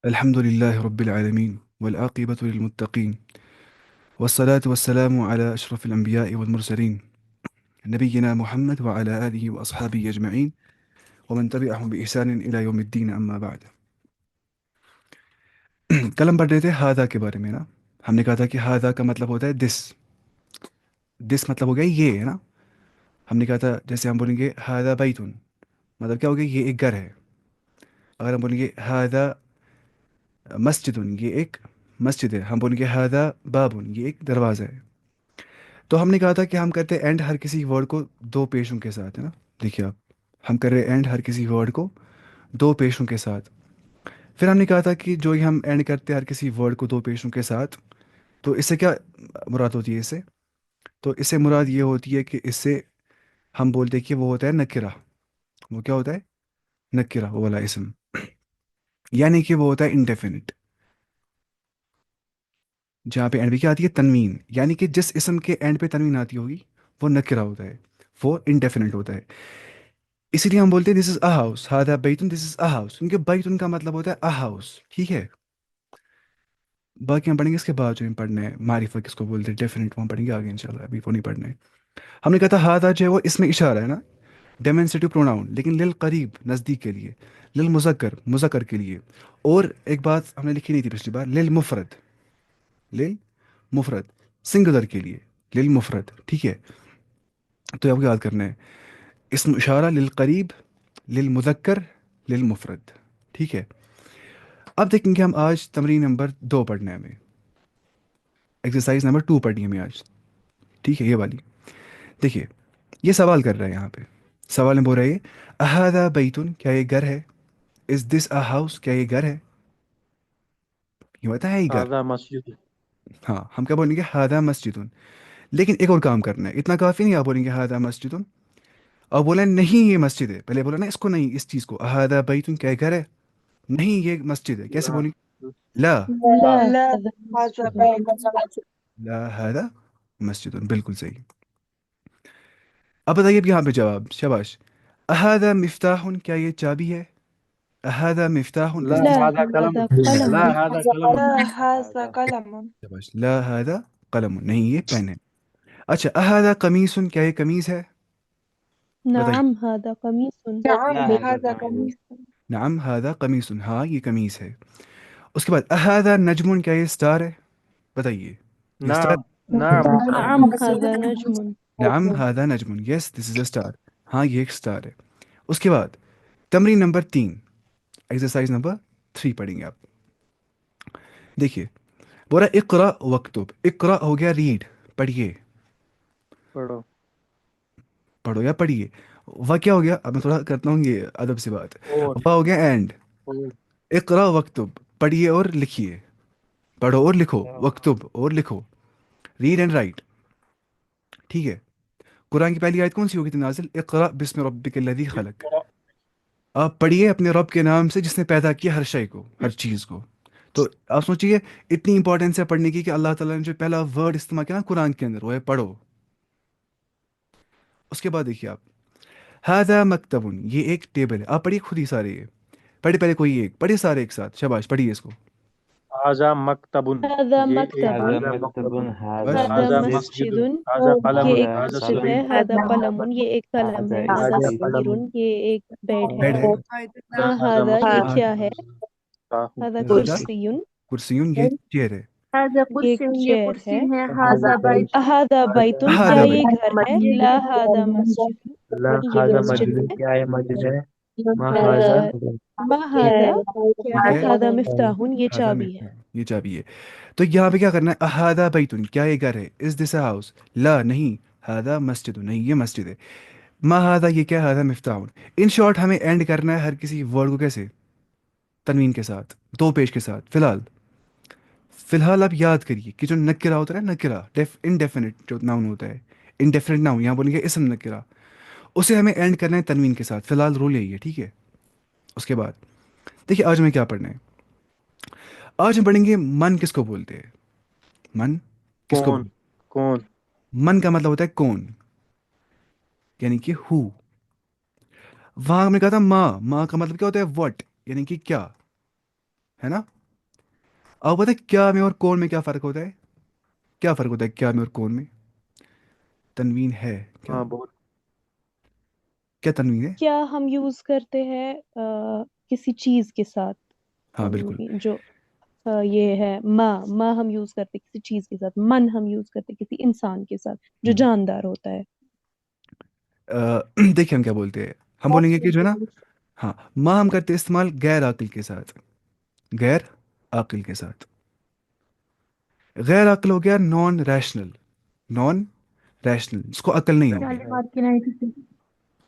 الحمد لله رب العالمين والعاقبة للمتقين والصلاة والسلام على أشرف الأنبياء والمرسلين نبينا محمد وعلى آله وأصحابه أجمعين ومن تبعهم بإحسان إلى يوم الدين أما بعد. کلم پڑھ رہے تھے ہادا کے بارے میں نا. ہم نے کہا تھا کہ ہادا کا مطلب ہوتا ہے دس مطلب ہو گیا یہ ہے نا. ہم نے کہا تھا جیسے ہم بولیں گے ہادا بیتن مطلب کیا ہو گیا یہ ایک گھر ہے. اگر ہم بولیں گے ہادا مسجدن یہ ایک مسجد ہے. ہم بولیں گے ہادا بابن یہ ایک دروازہ ہے. تو ہم نے کہا تھا کہ ہم کرتے ہیں اینڈ ہر کسی ورڈ کو دو پیشوں کے ساتھ ہے نا. دیکھیے آپ ہم کر رہے ہیں اینڈ ہر کسی ورڈ کو دو پیشوں کے ساتھ. پھر ہم نے کہا تھا کہ جو ہم اینڈ کرتے ہیں ہر کسی ورڈ کو دو پیشوں کے ساتھ تو اس سے کیا مراد ہوتی ہے اس سے. تو اس سے مراد یہ ہوتی ہے کہ اس سے ہم بولتے ہیں کہ وہ ہوتا ہے نکرہ. وہ کیا ہوتا ہے نکرہ وہ والا اسم, یعنی کہ وہ ہوتا ہے انڈیفینٹ. جہاں پہ اینڈ پہ کیا آتی ہے تنوین, یعنی کہ جس اسم کے اینڈ پہ تنوین آتی ہوگی وہ نکرہ ہوتا ہے, وہ انڈیفینٹ ہوتا ہے. اسی لیے ہم بولتے ہیں دس از a house, ہادا بیتن this is a house, کیونکہ بیتن کا مطلب ہوتا ہے اے ہاؤس. ٹھیک ہے, باقی ہم پڑھیں گے اس کے بعد جو ہم پڑھنا ہے معرفہ کس کو بولتے ہیں ڈیفینٹ, وہ ہم پڑھیں گے آگے انشاءاللہ, ابھی وہ نہیں پڑھنا ہے. ہم نے کہا تھا ہادا جو ہے وہ اس میں اشارہ ہے نا, ڈیمنسٹریٹو پروناؤن, لیکن للقریب نزدیک کے لیے, للمذکر مذکر کے لیے. اور ایک بات ہم نے لکھی نہیں تھی پچھلی بار, للمفرد سنگولر کے لیے, للمفرد. ٹھیک ہے, تو آپ کو یاد کرنا ہے اسم اشارہ للقریب للمذکر للمفرد. ٹھیک ہے, اب دیکھیں گے ہم آج تمرین نمبر 2 پڑھنا ہے ہمیں, ایکسرسائز نمبر 2 پڑھنی ہے ہمیں آج. ٹھیک ہے, یہ والی دیکھیے, یہ سوال کر رہا ہے یہاں پہ. سوال میں بول رہا ہے اہذا بیتن کیا یہ گھر ہے, از دس اے ہاؤس کیا یہ گھر ہے. یہ بتا ہے یہ گھر. هذا مسجد. ہاں ہم کیا بولیں گے ہادا مسجدن, لیکن ایک اور کام کرنا ہے, اتنا کافی نہیں آپ بولیں گے ہادا مسجدن اور بولا نہیں یہ مسجد ہے. پہلے بولا نا اس کو نہیں, اس چیز کو اہذا بیتن کیا یہ گھر ہے, نہیں یہ مسجد ہے. کیسے لا بولیں لا لا لا لا هذا هذا مسجد. بيت. لا هذا مسجد, بالکل صحیح. اب بتائیے اب یہاں پہ جواب, شاباش. اہذا مفتاح کیا یہ چابی ہے, اہذا مفتاح لا از دس, لا هذا قلم. هذا لا قلم. هذا قلم. لا هذا قلم. شاباش. لا هذا قلم نہیں یہ پین ہے. اچھا اہذا قمیص کیا یہ قمیض ہے, بتائیے. نعم هذا قميص. نعم لا هذا هذا قميص. قميص. نعم هذا قمیص, ہاں یہ قمیض ہے. اس کے بعد اہذا نجم کیا یہ اسٹار ہے, بتائیے یہ اسٹار. نعم نعم نعم هذا نجم. نعم هذا نجم, یس دس از اے اسٹار, ہاں یہ ایک اسٹار ہے. اس کے بعد تمرین نمبر 3, ایکسرسائز نمبر 3 پڑھیں گے آپ. دیکھیے بورا اقرا وکتب, اقرا ہو گیا ریڈ, پڑھیے, پڑھو. پڑھو یا پڑھیے. وہ کیا ہو گیا, اب میں تھوڑا کرتا ہوں یہ ادب سے بات. اور وہ ہو گیا اینڈ, اور اقرا وکتب پڑھیے اور لکھیے, پڑھو اور لکھو, وکتب اور لکھو, ریڈ اینڈ رائٹ. ٹھیک ہے, قرآن کی پہلی آیت کون سی ہوگی تھی نازل, اقرا بسم ربک الذی خلق. اقرأ. آپ پڑھیے اپنے رب کے نام سے جس نے پیدا کیا ہر شے کو, ہر چیز کو. تو آپ سوچیے اتنی امپورٹینس ہے پڑھنے کی کہ اللہ تعالیٰ نے جو پہلا ورڈ استعمال کیا نا قرآن کے اندر, وہ ہے پڑھو. اس کے بعد دیکھیے آپ, ہاذا مکتبن یہ ایک ٹیبل ہے. آپ پڑھیے خود ہی سارے, یہ پڑھے پہلے کوئی ایک, پڑھیے سارے ایک ساتھ, شاباش پڑھیے اس کو. هذا مکتب. هذا یہ ایک مكتب. هذا هذا مكتب مكتب. هذا بس هذا هذا مسجد مسجد. مسجد. هذا قلم. یہ ایک هذا هذا مسجد ہے. سرير. سرير هذا هذا قلم یہ ایک قلم هذا ہے. هذا هذا سرير سرير قلم. یہ ایک بیڈ ہے. بیڈ ہے. ما هذا هذا یہ مفتاح. کیا ہے. هذا ہاذا کرسی. کرسیون یہ چیئر ہے. هذا یہ ایک كرسي هي چیئر ہے. كرسي هي هذا هذا بيت. بيت. هذا بیت کیا هذا یہ بیت, گھر ہے. لا هذا مسجد لا نہیں یہ هذا مسجد مسجد. ہے. क्या है मस्जिद है ما هذا هذا ما هذا یہ کیا ہے, هذا مفتاح یہ ہاذا چابی ہے. مفتاح, یہ چابی ہے. تو یہاں پہ کیا کرنا ہے, اہذا بیتن کیا یہ گھر ہے, از دس اے ہاؤس, لا نہیں, ہاذا مسجد نہیں یہ مسجد ہے, ما ہاذا یہ کیا, ہاذا مفتاح. ان شارٹ ہمیں اینڈ کرنا ہے ہر کسی ورڈ کو کیسے, تنوین کے ساتھ, دو پیش کے ساتھ. فی الحال آپ یاد کریے کہ جو نکرہ ہوتا ہے نا, نکرہ انڈیفینٹ جو ناؤن ہوتا ہے, انڈیفینٹ ناؤن یہاں بولیں گے اسم نکرہ, اسے ہمیں اینڈ کرنا ہے تنوین کے ساتھ. فی الحال رول یہی ہے, ٹھیک ہے. اس کے بعد دیکھیے آج ہمیں کیا پڑھنا ہے. آج ہم پڑھیں گے من کس کو بولتے ہیں, من کس کو کون بولتے کون. ہیں. من کا مطلب ہوتا ہے کون, یعنی کہ ہو. وہاں ہم نے کہا تھا ماں, ماں کا مطلب کیا ہوتا ہے, وٹ, یعنی کہ کیا. ہے نا. آپ پتہ ہے کیا میں اور کون میں کیا فرق ہوتا ہے؟ کیا فرق ہوتا ہے کیا میں اور کون میں؟ تنوین ہے کیا؟ ہاں بہت. کیا تنوین ہے؟ کیا ہم یوز کرتے ہیں کسی چیز کے ساتھ. ہاں بالکل. جو یہ ہے ما ہم یوز کرتے کسی چیز کے ساتھ، من ہم یوز کرتے کسی انسان کے ساتھ جو ہم، جاندار ہوتا ہے. دیکھیے ہم کیا بولتے ہیں. ہم بولیں گے کہ جو ہے نا، ہاں ماں ہم کرتے استعمال غیر عاقل کے ساتھ. غیر عاقل کے ساتھ. غیر عقل ہو گیا نان ریشنل. نان ریشنل جس کو عقل نہیں ہوگی.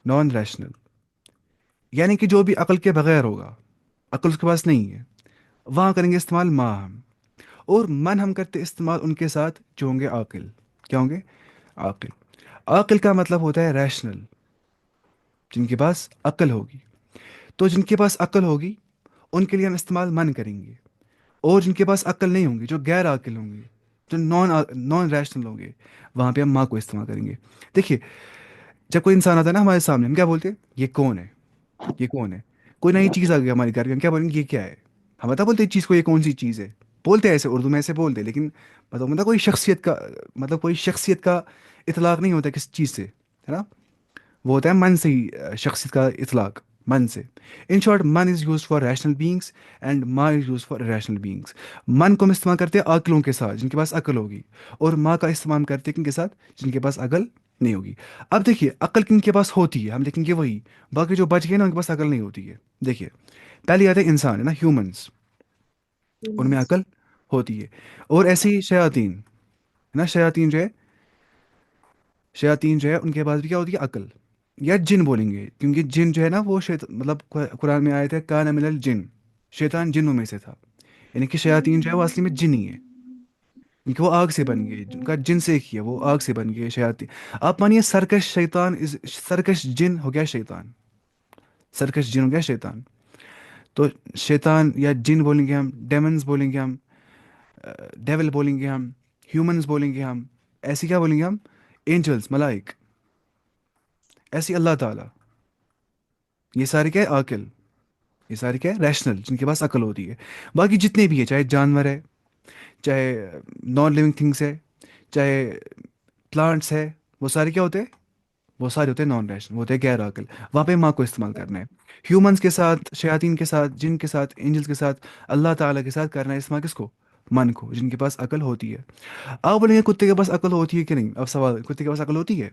نان ریشنل یعنی کہ جو بھی عقل کے بغیر ہوگا، عقل اس کے پاس نہیں ہے، وہاں کریں گے استعمال ماں ہم. اور من ہم کرتے استعمال ان کے ساتھ جو ہوں گے عاقل. کیا ہوں گے؟ عاقل. عاقل کا مطلب ہوتا ہے ریشنل، جن کے پاس عقل ہوگی. تو جن کے پاس عقل ہوگی ان کے لیے ہم استعمال من کریں گے. اور جن کے پاس عقل نہیں ہوں گے، جو غیر عاقل ہوں گے، جو نان ریشنل ہوں گے، وہاں پہ ہم ماں کو استعمال کریں گے. دیکھیے جب کوئی انسان آتا ہے نا ہمارے سامنے، ہم کیا بولتے ہیں؟ یہ کون ہے؟ یہ کون ہے؟ کوئی نئی چیز آ گئی ہماری گھر میں، ہم کیا بولیں گے؟ یہ کیا ہے؟ ہم بتا بولتے چیز کو یہ کون سی چیز ہے، بولتے ہیں ایسے اردو میں ایسے بولتے ہیں، لیکن مطلب کوئی شخصیت کا، مطلب کوئی شخصیت کا اطلاق نہیں ہوتا کسی چیز سے، ہے نا. وہ ہوتا ہے من سے ہی شخصیت کا اطلاق، من سے. ان شارٹ من is used for rational beings and ماں is used for rational beings. من کو ہم استعمال کرتے ہیں عقلوں کے ساتھ جن کے پاس عقل ہوگی، اور ماں کا استعمال کرتے ہیں کن کے ساتھ؟ جن کے پاس عقل نہیں ہوگی. اب دیکھیے عقل کن کے پاس ہوتی ہے، ہم دیکھیں گے وہی. باقی جو بچ گئے نا ان کے پاس عقل نہیں ہوتی ہے. دیکھیے پہلے آتے ہیں انسان، ہے نا، ہیومنس، ان میں عقل ہوتی ہے. اور ایسے ہی شیاطین، ہے نا، شیاطین جو ہے ان کے پاس بھی کیا ہوتی ہے؟ عقل. یا جن بولیں گے کیونکہ جن جو ہے نا وہ مطلب قرآن میں آئے تھے کان من الجن، شیطان جنوں میں سے تھا. یعنی کہ شیاطین جو ہے وہ اصلی میں جن ہی ہے، کیونکہ وہ آگ سے بن گئے، جن کا جن سے کیا وہ آگ سے بن گئے شیاطین. آپ مانیے سرکش شیطان سرکش جن ہو گیا شیطان. سرکش جن ہو گیا شیطان. تو شیطان یا جن بولیں گے ہم، ڈیمنز بولیں گے ہم، ڈیول بولیں گے ہم، ہیومنز بولیں گے ہم، ایسے کیا بولیں گے ہم؟ اینجلس، ملائک. ایسی اللہ تعالیٰ. یہ سارے کیا ہے؟ عاقل. یہ سارے کیا ہے؟ ریشنل، جن کے پاس عقل ہوتی ہے. باقی جتنے بھی ہے، چاہے جانور ہے، چاہے نان لیونگ تھنگس ہے، چاہے پلانٹس ہے، وہ سارے کیا ہوتے ہیں؟ وہ سارے ہوتے ہیں نان ریشنل، وہ ہوتے ہیں غیر عاقل. وہاں پہ ماں کو استعمال کرنا ہے. ہیومنس کے ساتھ، شیاطین کے ساتھ، جن کے ساتھ، اینجلس کے ساتھ، اللہ تعالیٰ کے ساتھ کرنا ہے استعمال کس کو؟ من کو، جن کے پاس عقل ہوتی ہے. آپ بولیں گے کتے کے پاس عقل ہوتی ہے کہ نہیں؟ اب سوال، کتے کے پاس عقل ہوتی ہے؟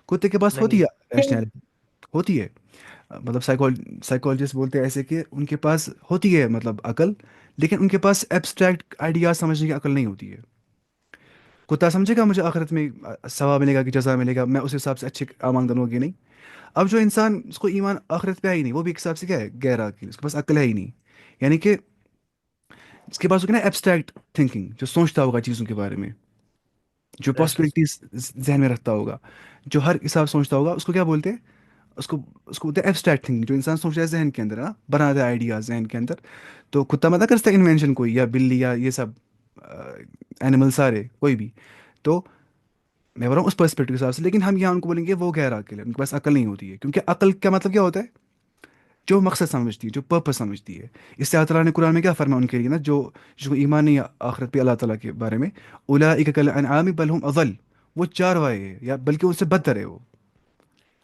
کتے کے پاس ہوتی نہیں. ہے ریشنلٹی، ہوتی ہے. مطلب سائیکالوجسٹ بولتے ہیں ایسے کہ ان کے پاس ہوتی ہے مطلب عقل، لیکن ان کے پاس ایبسٹریکٹ آئیڈیاز سمجھنے کی عقل نہیں ہوتی ہے. کتا سمجھے گا مجھے آخرت میں ثواب ملے گا کہ جزا ملے گا، میں اس حساب سے اچھے اعمال کروں گی نہیں. اب جو انسان اس کو ایمان آخرت پہ آئی نہیں، وہ بھی ایک حساب سے کیا ہے؟ غیر عاقل، اس کے پاس عقل ہے ہی نہیں. یعنی کہ اس کے پاس ہوگی نا ایبسٹریکٹ تھنکنگ، جو سوچتا ہوگا چیزوں کے بارے میں، جو Yes. پاسبلٹیز ذہن میں رکھتا ہوگا، جو ہر حساب سوچتا ہوگا، اس کو کیا بولتے ہیں؟ اس کو بولتے ہیں ایبسٹریکٹ تھنکنگ. جو انسان سوچتا ہے ذہن کے اندر، ہے نا، بناتا ہے آئیڈیاز ذہن کے اندر. تو کتا مت کرتا ہے انوینشن کوئی، یا بلی، یا یہ سب اینیمل سارے کوئی بھی. تو میں بول رہا ہوں اس پرسپیکٹو کے حساب سے. لیکن ہم یہاں ان کو بولیں گے وہ غیر عاقل ہے، ان کے پاس عقل نہیں ہوتی ہے. کیونکہ عقل کا مطلب کیا ہوتا ہے؟ جو مقصد سمجھتی ہے، جو پرپس سمجھتی ہے. اس سے اللہ تعالیٰ نے قرآن میں کیا فرمایا ان کے لیے نا، جس کو ایمان نہیں ہے آخرت پہ اللہ تعالیٰ کے بارے میں، اولئک کالانعام بل هم اضل. وہ چاروائے ہے، یا بلکہ ان سے بدتر ہے. وہ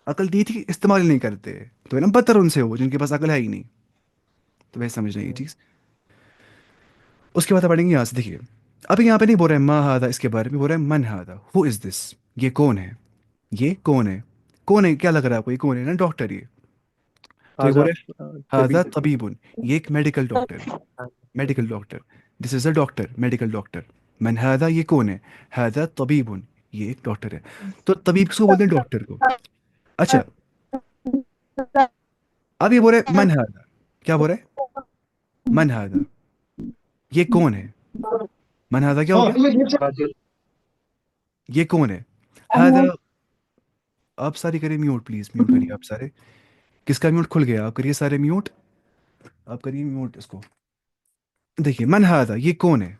عقل دی تھی، استعمال ہی نہیں کرتے، تو ہے نا بدتر ان سے وہ جن کے پاس عقل ہے ہی نہیں. تو ویسے سمجھنا یہ چیز. اس کے بعد پڑھیں گے یہاں سے. دیکھیے اب یہاں پہ نہیں بول رہے ہیں ما ہادا، اس کے بارے میں بول رہے ہیں من ہادا، ہو از دس، یہ کون ہے؟ یہ کون ہے؟ کون ہے؟ کیا لگ رہا ہے آپ کو یہ کون ہے؟ نا ڈاکٹر یہ. تو یہ بول آزا رہے ہیں ہادا طبیب. طبیبن، یہ ایک میڈیکل ڈاکٹر ہے. میڈیکل ڈاکٹر، دس از اے ڈاکٹر، میڈیکل ڈاکٹر. من ہادا، یہ کون ہے؟ ہادا طبیبن، یہ ایک ڈاکٹر ہے. تو طبیب کس کو بولتے ہیں؟ ڈاکٹر کو. اچھا اب یہ بول رہے ہیں من ہادا، کیا بول رہے ہیں؟ من ہادا، یہ کون ہے؟ من ہادا کیا ہو گیا؟ قاتل. یہ کون ہے؟ ہادا. آپ سارے کریں میوٹ پلیز، میوٹ کریے آپ سارے. کس کا میوٹ کھل گیا؟ آپ کریے سارے میوٹ، آپ کریے میوٹ اس کو. دیکھیے من ہادا، یہ کون ہے؟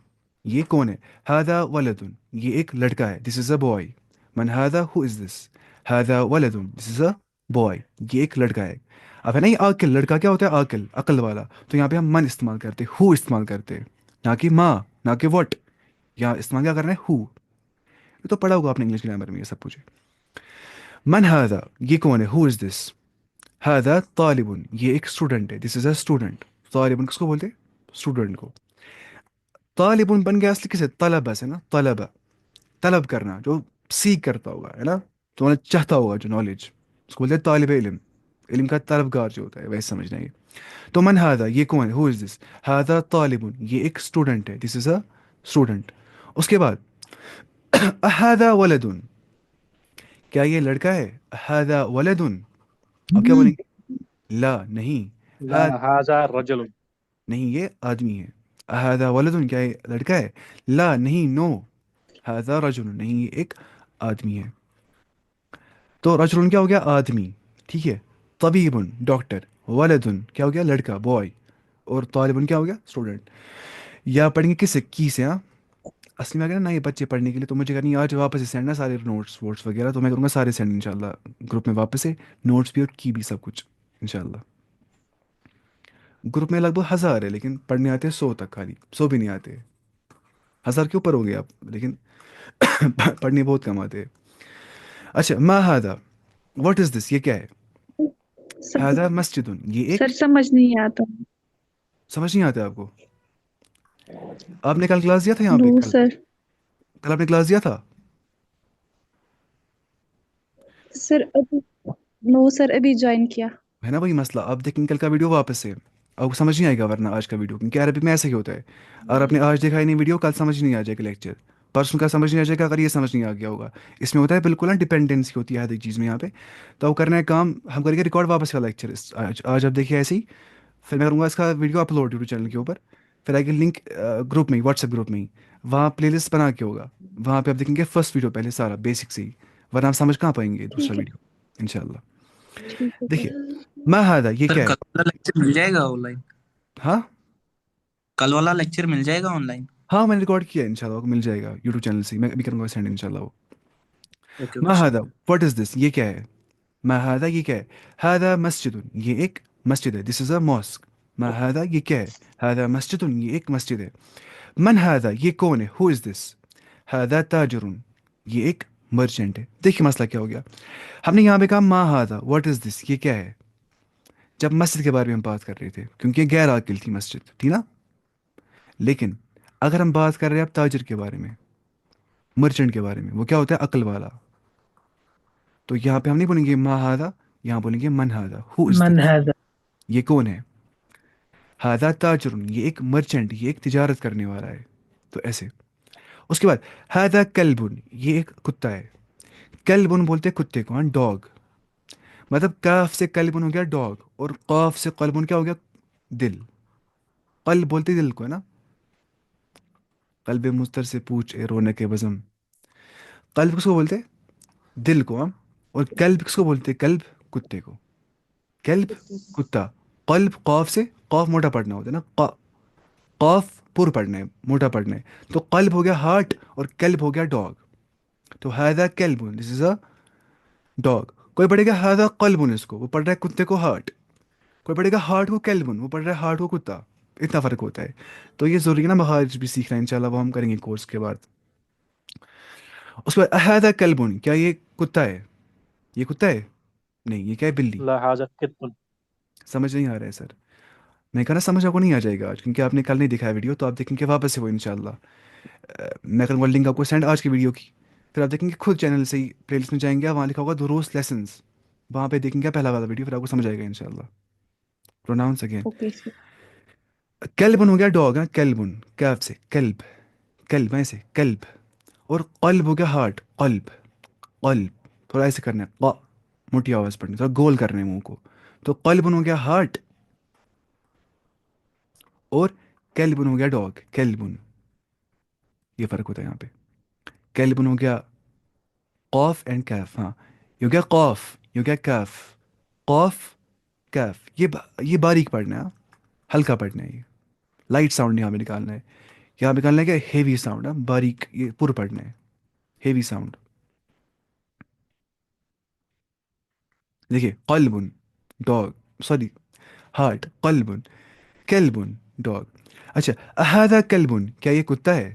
یہ کون ہے؟ ہادا ولدن، یہ ایک لڑکا ہے. دس از اے بوائے. من ہادا، ہو از دس؟ ہادا ولدن، دس از اے بوائے، یہ ایک لڑکا ہے. अब है ना ये आकिल, लड़का क्या होता है, आकिल, अकल वाला। तो यहाँ पे हम मन इस्तेमाल करते हैं, हु इस्तेमाल करते हैं, ना कि माँ, ना कि वट। यहाँ इस्तेमाल क्या करना है, हु। ये तो पढ़ा होगा आपने इंग्लिश ग्रामर में ये सब कुछ। मन हादा, ये कौन है, हु इज दिस। हादा तालिबुन, ये एक स्टूडेंट है, दिस इज अ स्टूडेंट। तालिबुन किसको बोलते हैं, स्टूडेंट को। तालिबुन बन गया असली किसे, तलबा से ना, तलबा, तलब करना, जो सीख करता होगा, है ना, तो मतलब चाहता होगा जो नॉलेज, उसको बोलते हैं तालिब इल्म। इल्म का तलबगार जो होता है, वैसे समझना ये। तो मन हादा, ये कौन है, हु इज दिस। हादा तालिबुन, ये एक स्टूडेंट है, दिस इज अ स्टूडेंट। उसके बाद हादा वलदुन, क्या ये लड़का है, हादा वलदुन। अब क्या बोलेंगे, ला नहीं, ला हा हाजा रजुल। नहीं, ये आदमी है। हादा वलदुन, क्या ये लड़का है, ला नहीं, नो, हादा रजुल, नहीं ये एक आदमी है। तो रजुल क्या हो गया, आदमी, ठीक है। तबीबुन, डॉक्टर। वलदुन क्या हो गया, लड़का, बॉय। और तालिबुन क्या हो गया, स्टूडेंट। या पढ़ेंगे किससे, की से, हाँ। असली में आ गया ना ये बच्चे पढ़ने के लिए, तो मुझे करनी है आज वापस से सेंड ना सारे नोट्स वोट्स वगैरह, तो मैं करूँगा सारे सेंड इंशाल्लाह ग्रुप में वापस से, नोट्स भी और की भी, सब कुछ इंशाल्लाह। ग्रुप में लगभग 1000 है, लेकिन पढ़ने आते हैं 100 तक, खाली 100 भी नहीं आते। 1000 के ऊपर हो गए आप, लेकिन पढ़ने बहुत कम आते हैं। अच्छा, मा हादा, व्हाट इज दिस, ये क्या है। सर हादा मस्जिदुन, ये सर एक, समझ नहीं आता। समझ नहीं आता आपको। आपने कल क्लास दिया था यहाँ पे, नो कल सर। कल आपने क्लास दिया था। सर अभी नो सर, अभी ज्वाइन किया। है ना वही मसला, आप देखेंगे कल का वीडियो वापस से, आपको समझ नहीं आएगा वरना आज का वीडियो, क्योंकि अरबिक में ऐसे ही होता है। अगर आपने आज देखा ही नहीं वीडियो, कल समझ नहीं आ जाएगा लेक्चर, परसों का समझ नहीं आ जाएगा, अगर ये समझ नहीं आ गया होगा। इसमें होता है बिल्कुल ना, डिपेंडेंसी होती है हर एक चीज़ में यहाँ पे। तो वो करना है काम, हम करेंगे रिकॉर्ड वापस का लेक्चर आज आप देखिए ऐसे ही। फिर मैं करूँगा इसका वीडियो अपलोड यूट्यूब चैनल के ऊपर। फिर आएगी लिंक ग्रुप में ही, व्हाट्सएप ग्रुप में ही, वहाँ प्लेलिस्ट बना के होगा। वहाँ पे आप देखेंगे फर्स्ट वीडियो पहले सारा बेसिक से ही, वरना आप समझ कहाँ पाएंगे दूसरा ठीक है। वीडियो इंशाल्लाह। ठीक है देखिए, सर। मा हादा, ये सर क्या है। कल वाला लेक्चर मिल जाएगा ऑनलाइन। हाँ कल वाला लेक्चर मिल जाएगा ऑनलाइन। हाँ, मैंने रिकॉर्ड किया है, इंशाल्लाह आपको मिल जाएगा यूट्यूब चैनल से, मैं अभी करूँगा सेंड इंशाल्लाह वो। ओके मा ओके सर। हादा, व्हाट इज दिस, ये क्या है। मा हादा, ये क्या है। हादा मस्जिदुन, ये एक मस्जिद है, दिस इज अ मॉस्क। मा हादा, ये क्या है। हादा मस्जिदुन, ये एक मस्जिद है। मन हादा, ये कौन है, हु इज दिस। हादा ताजरुन, ये एक मर्चेंट है। देखिए मसला क्या हो गया, हमने यहाँ पे कहा मा हादा, व्हाट इज दिस, ये क्या है, जब मस्जिद के बारे में हम बात कर रहे थे, क्योंकि ये गैर आकिल थी मस्जिद, थी ना। लेकिन अगर हम बात कर रहे हैं अब ताजिर के बारे में, मर्चेंट के बारे में, वो क्या होता है, अकल वाला। तो यहाँ पे हम नहीं बोलेंगे मा हादा, यहाँ बोलेंगे मन हादा, हु इज मन दिस, है ये कौन है। हादा ताजरुन, ये एक मर्चेंट, ये एक तिजारत करने वाला है। तो ऐसे। उसके बाद हादा कल्बुन, ये एक कुत्ता है। कल्बुन बोलते हैं कुत्ते को, हाँ, डॉग। मतलब काफ से कल्बुन हो गया डॉग, और कॉफ से कल्बुन क्या हो गया, दिल। कल बोलते दिल को, है ना। कल्ब मुस्तर से पूछ ए रोने के बज़म, कल्ब किसको बोलते, दिल को, हम। और कल्ब किसको बोलते, कल्ब कुत्ते को, कल्ब कुत्ता। कल्ब कॉफ से, कॉफ मोटा पढ़ना होता है ना, कॉफ पुर पढ़ना है, मोटा पढ़ना है। तो कल्ब हो गया हार्ट, और कल्ब हो गया डॉग। तो हादा कल्बुन, दिस इज अ डॉग। कोई पढ़ेगा हादा कल्बुन, इसको वो पढ़ रहा है कुत्ते को हार्ट। कोई पढ़ेगा हार्ट को कल्बुन, वो पढ़ रहा है हार्ट को कुत्ता। इतना फर्क होता है। तो ये जरूरी है ना, महाज भी सीखना है इंशाल्लाह, वो हम करेंगे कोर्स के बाद। उसके बाद हादा कल्बुन, क्या ये कुत्ता है, ये कुत्ता है, नहीं, ये क्या है, बिल्ली। ला हाजा कित्तुन। समझ नहीं आ रहा है सर। मैं कहा ना समझ आपको नहीं आ जाएगा आज, क्योंकि आपने कल नहीं दिखाया वीडियो, तो आप देखेंगे वापस से वो इंशाल्लाह। मैं करूँगा लिंक आपको सेंड आज की वीडियो की। फिर आप देखेंगे खुद चैनल से ही प्लेलिस्ट में जाएंगे, वहाँ लिखा होगा दुरूस लेसन्स, वहाँ पे देखेंगे पहला वाला वीडियो, फिर आपको समझ आएगा इंशाल्लाह। Pronounce again. Okay sir. कल्बुन हो गया डॉग, है कल्बुन, कैफ से कल्ब, कल्ब ऐसे कल्ब। और कल्ब हो गया हार्ट, कल्ब, कल्ब। थोड़ा ऐसे करना है, मोटी आवाज़ पढ़नी, थोड़ा गोल करना है मुंह को। तो कल्बुन हो गया हार्ट, और कल्बुन हो गया डॉग, कल्बुन। ये फर्क होता है यहाँ पे। कल्बुन हो गया कॉफ एंड कैफ, हाँ। ये हो गया कॉफ, ये हो गया कैफ, कॉफ कैफ। ये बारीक पढ़ना है, हाँ? हल्का पढ़ना है, ये लाइट साउंड यहाँ पे निकालना है। यहाँ पे निकालना है क्या, हेवी साउंड, हाँ, बारीक, ये पुर पढ़ना है, हेवी साउंड। देखिए कल्बुन डॉग, سوری هارت. قلب. كلب dog. اچھا هذا كلب کیا یہ کتا ہے؟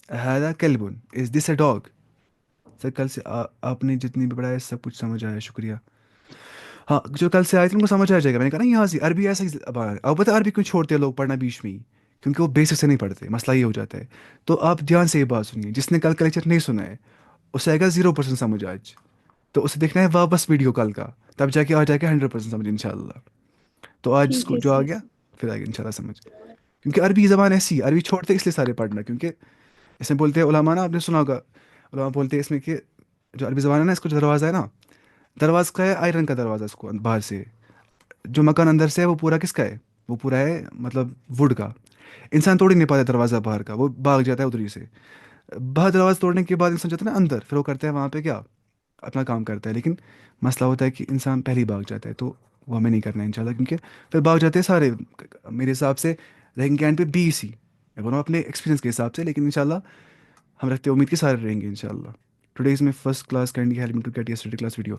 هذا كلب is this a dog. Sir کل سے آپ نے جتنی بھی پڑھایا سب کچھ سمجھ آیا، شکریہ. ہاں جو کل سے آئے تھے ان کو سمجھ آ جائے گا. میں نے کہا نا یہاں سے عربی ایسا ہی زبان ہے. اب پتہ عربی کیوں چھوڑتے ہیں لوگ پڑھنا بیچ میں ہی؟ کیونکہ وہ بیسک سے نہیں پڑھتے، مسئلہ یہ ہو جاتا ہے. تو آپ دھیان سے یہ بات سنیے، جس نے کل کا لیکچر نہیں سنا ہے اسے آئے گا 0% سمجھ آج. تو اسے دیکھنا ہے واپس ویڈیو کل کا، تب جا کے آ جائے گا 100% سمجھ انشاءاللہ. تو آج جس ٹھیک کو ہے جو آ سر. گیا پھر آئے گا انشاءاللہ سمجھ. کیونکہ عربی زبان ایسی ہے، عربی چھوڑتے اس لیے سارے پڑھنا، کیونکہ اس میں بولتے ہیں علماء نا، آپ نے سنا ہوگا علماء بولتے ہیں اس میں کہ جو عربی زبان ہے نا، اس کو جو دروازہ ہے نا، دروازہ کا ہے آئرن کا دروازہ، اس کو باہر سے جو مکان اندر سے ہے وہ پورا کس کا ہے؟ وہ پورا ہے مطلب ووڈ کا. انسان توڑ ہی نہیں پاتا دروازہ باہر کا، وہ بھاگ جاتا ہے ادھر ہی سے. باہر دروازہ توڑنے کے بعد انسان جاتا ہے نا اندر، پھر وہ کرتا ہے وہاں پہ کیا اپنا کام کرتا ہے. لیکن مسئلہ ہوتا ہے کہ انسان پہلے ہی بھاگ جاتا ہے، تو وہ ہمیں نہیں کرنا ہے انشاءاللہ، کیونکہ پھر بھاگ جاتے ہیں سارے. میرے حساب سے رہیں گے اینڈ پہ 20 ہی، میں بولوں اپنے ایکسپیرینس کے حساب سے. لیکن انشاءاللہ ہم رکھتے ہیں امید کہ سارے رہیں گے انشاءاللہ. Today is my first class, kindly help me to get yesterday class video.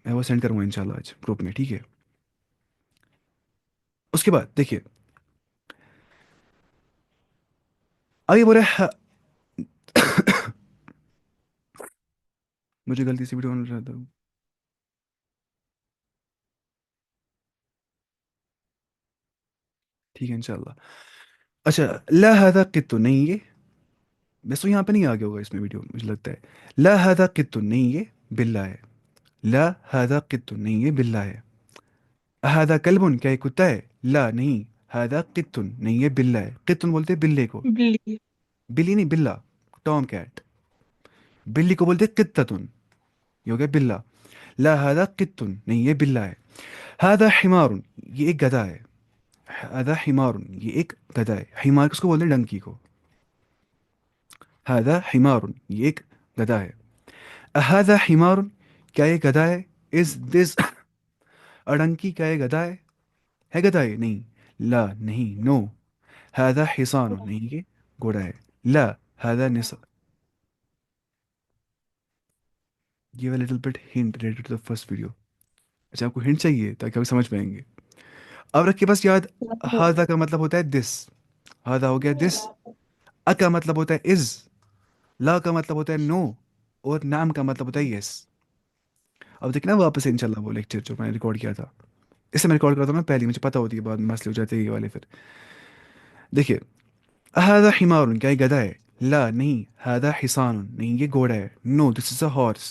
میں وہ سینڈ کروں گا انشاءاللہ آج گروپ میں، ٹھیک ہے. اس کے بعد دیکھیے آگے بول رہے مجھے غلطی سے ویڈیو آن رہتا ہوں. ٹھیک ہے انشاءاللہ. اچھا لا هذا قط، نہیں یہ بس تو یہاں پہ نہیں آگے ہوگا اس میں ویڈیو مجھے لگتا ہے. لا هذا قط، نہیں یہ بلّا ہے. لا هذا قط، نہیں یہ بلّا ہے. هذا كلب، کیا یہ کتا ہے؟ لا نہیں. هذا قط، نہیں یہ بلّا ہے. قط بولتے ہیں بلے کو، بلی. بلی نہیں بلّا، ٹام کیٹ. بلی کو بولتے ہیں قطتن، یہ ہو گیا بلّا. لا هذا قط، نہیں یہ بلّا ہے. هذا حمار، یہ ایک گدھا ہے. هذا حمار، یہ ایک گدھا ہے. حمار کس کو بولتے ہیں؟ ڈنکی کو. هذا حمار، یہ ایک گدھا ہے. هذا حمار، کیا یہ گدھا ہے؟ از دس اڈنکی، کیا یہ گدھا ہے گدھا یہ؟ نہیں. لا نہیں، نو. هذا حصان، نہیں یہ گھوڑا ہے. لا. هذا نساء. give a little bit hint related to the first video. اچھا آپ کو ہنٹ چاہیے تاکہ آپ سمجھ پائیں گے. اب رکھیے بس یاد، هذا کا مطلب ہوتا ہے دس. هذا ہو گیا دس. کا مطلب ہوتا ہے از. لا کا مطلب ہوتا ہے نو. اور نام کا مطلب ہوتا ہے یس. اب دیکھنا واپس انشاءاللہ وہ لیکچر جو میں نے ریکارڈ کیا تھا، اس سے میں ریکارڈ کرتا ہوں نا پہلے، مجھے پتہ ہوتی ہے بعد میں مسئلے ہو جاتے ہیں یہ والے. پھر دیکھیے هذا حمار، کیا یہ گدھا ہے؟ لا نہیں. هذا حصان، نہیں یہ گھوڑا ہے. نو دس از اے ہارس،